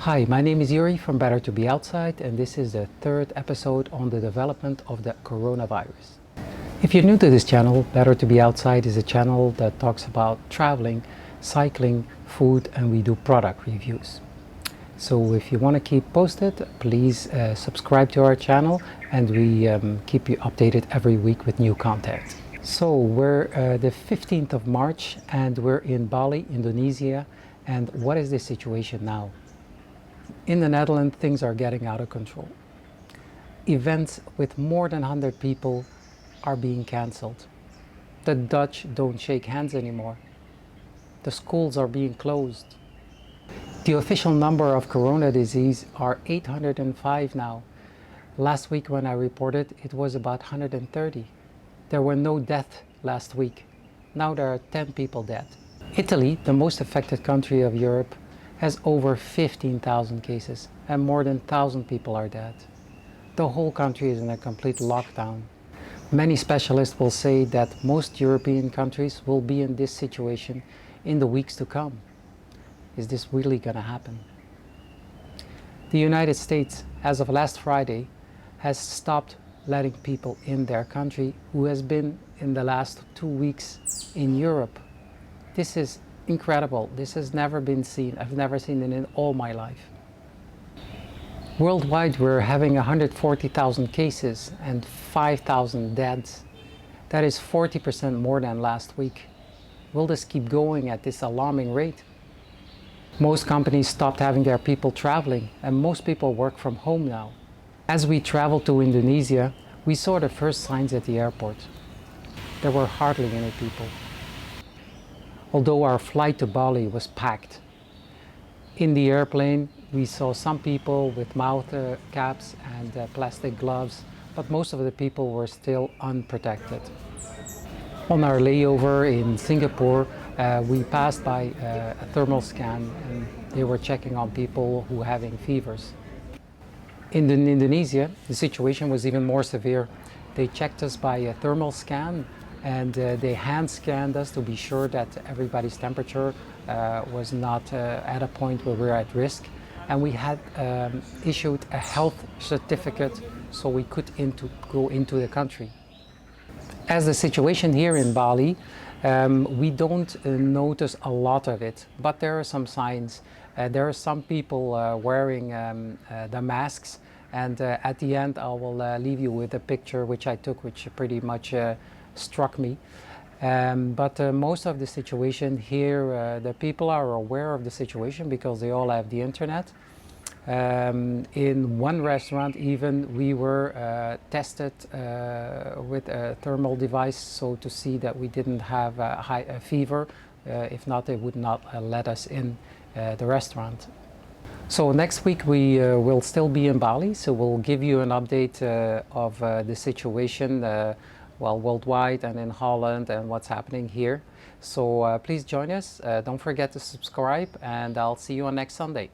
Hi, my name is Yuri from Better to Be Outside, and this is the third episode on the development of the coronavirus. If you're new to this channel, Better to Be Outside is a channel that talks about traveling, cycling, food, and we do product reviews. So if you want to keep posted, please subscribe to our channel, and we keep you updated every week with new content. So we're the 15th of March and we're in Bali, Indonesia. And what is the situation now? In the Netherlands, things are getting out of control. Events with more than 100 people are being cancelled. The Dutch don't shake hands anymore. The schools are being closed. The official number of corona disease are 805 now. Last week when I reported, it was about 130. There were no deaths last week. Now there are 10 people dead. Italy, the most affected country of Europe, has over 15,000 cases and more than 1,000 people are dead. The whole country is in a complete lockdown. Many specialists will say that most European countries will be in this situation in the weeks to come. Is this really going to happen? The United States, as of last Friday, has stopped letting people in their country who has been in the last 2 weeks in Europe. This is incredible. This has never been seen. I've never seen it in all my life. Worldwide, we're having 140,000 cases and 5,000 deaths. That is 40% more than last week. Will this keep going at this alarming rate? Most companies stopped having their people traveling, and most people work from home now. As we traveled to Indonesia, we saw the first signs at the airport. There were hardly any people, although our flight to Bali was packed. In the airplane, we saw some people with mouth caps and plastic gloves, but most of the people were still unprotected. On our layover in Singapore, we passed by a thermal scan and they were checking on people who were having fevers. In Indonesia, the situation was even more severe. They checked us by a thermal scan and they hand scanned us to be sure that everybody's temperature was not at a point where we're at risk. And we had issued a health certificate so we could go into the country. As the situation here in Bali, we don't notice a lot of it, but there are some signs. There are some people wearing the masks, and at the end I will leave you with a picture which I took, which pretty much struck me. But most of the situation here, the people are aware of the situation because they all have the internet. In one restaurant even we were tested with a thermal device, so to see that we didn't have a fever. If not, they would not let us in the restaurant. So next week we will still be in Bali, so we'll give you an update of the situation worldwide and in Holland and what's happening here. So please join us. Don't forget to subscribe, and I'll see you on next Sunday.